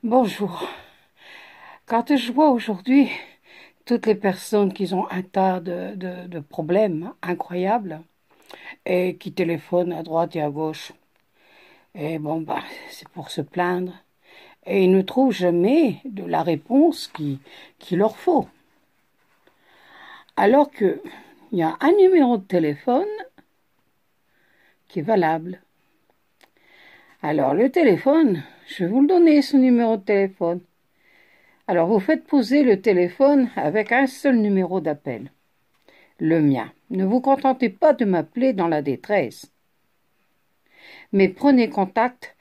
Bonjour. Quand je vois aujourd'hui toutes les personnes qui ont un tas de problèmes incroyables et qui téléphonent à droite et à gauche, et bon, bah, c'est pour se plaindre, et ils ne trouvent jamais de la réponse qu'il leur faut. Alors qu'il y a un numéro de téléphone qui est valable. Alors le téléphone, je vais vous le donner, ce numéro de téléphone. Alors vous faites poser le téléphone avec un seul numéro d'appel. Le mien. Ne vous contentez pas de m'appeler dans la détresse, mais prenez contact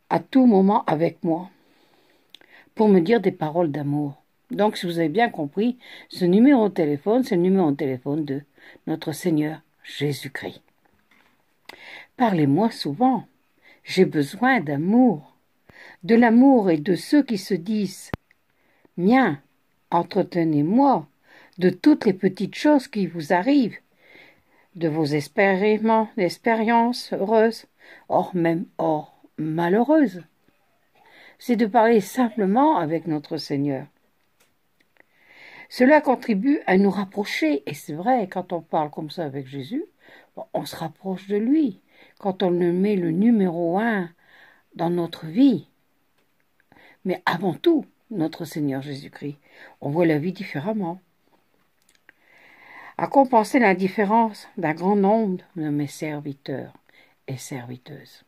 à tout moment avec moi pour me dire des paroles d'amour. Donc, si vous avez bien compris, ce numéro de téléphone, c'est le numéro de téléphone de notre Seigneur Jésus-Christ. Parlez-moi souvent. J'ai besoin d'amour. De l'amour et de ceux qui se disent « Mien, entretenez-moi de toutes les petites choses qui vous arrivent, de vos expériences heureuses, même malheureuses. » C'est de parler simplement avec notre Seigneur. Cela contribue à nous rapprocher, et c'est vrai, quand on parle comme ça avec Jésus, on se rapproche de lui. Quand on le met le numéro 1 dans notre vie, mais avant tout, notre Seigneur Jésus-Christ, on voit la vie différemment. À compenser l'indifférence d'un grand nombre de mes serviteurs et serviteuses.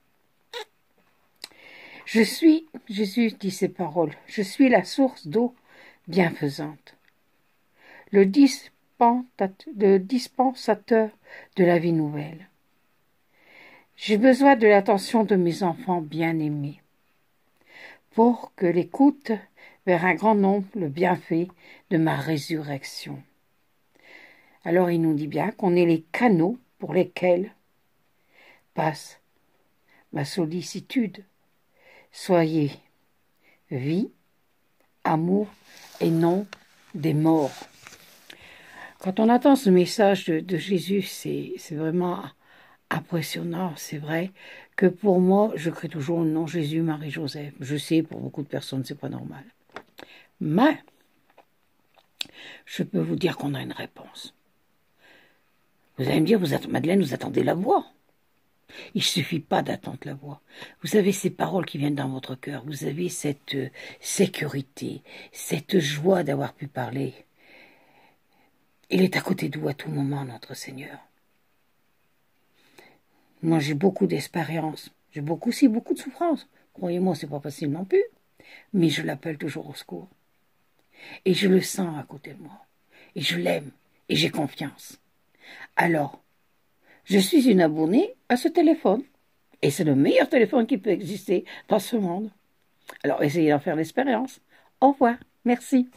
Jésus dit ces paroles, je suis la source d'eau bienfaisante, le dispensateur de la vie nouvelle. J'ai besoin de l'attention de mes enfants bien-aimés, pour que l'écoute vers un grand nombre le bienfait de ma résurrection. Alors il nous dit bien qu'on est les canaux pour lesquels passe ma sollicitude. Soyez vie, amour et non des morts. Quand on attend ce message de Jésus, c'est vraiment impressionnant. C'est vrai que pour moi, je crée toujours le nom Jésus, Marie, Joseph. Je sais, pour beaucoup de personnes, c'est pas normal. Mais je peux vous dire qu'on a une réponse. Vous allez me dire, Madeleine, vous attendez la voix. Il ne suffit pas d'attendre la voix. Vous avez ces paroles qui viennent dans votre cœur. Vous avez cette sécurité, cette joie d'avoir pu parler. Il est à côté de vous à tout moment, notre Seigneur. Moi, j'ai beaucoup d'expérience. J'ai beaucoup de souffrance. Croyez-moi, c'est pas facile non plus. Mais je l'appelle toujours au secours. Et je le sens à côté de moi. Et je l'aime. Et j'ai confiance. Alors, je suis une abonnée à ce téléphone. Et c'est le meilleur téléphone qui peut exister dans ce monde. Alors, essayez d'en faire l'expérience. Au revoir. Merci.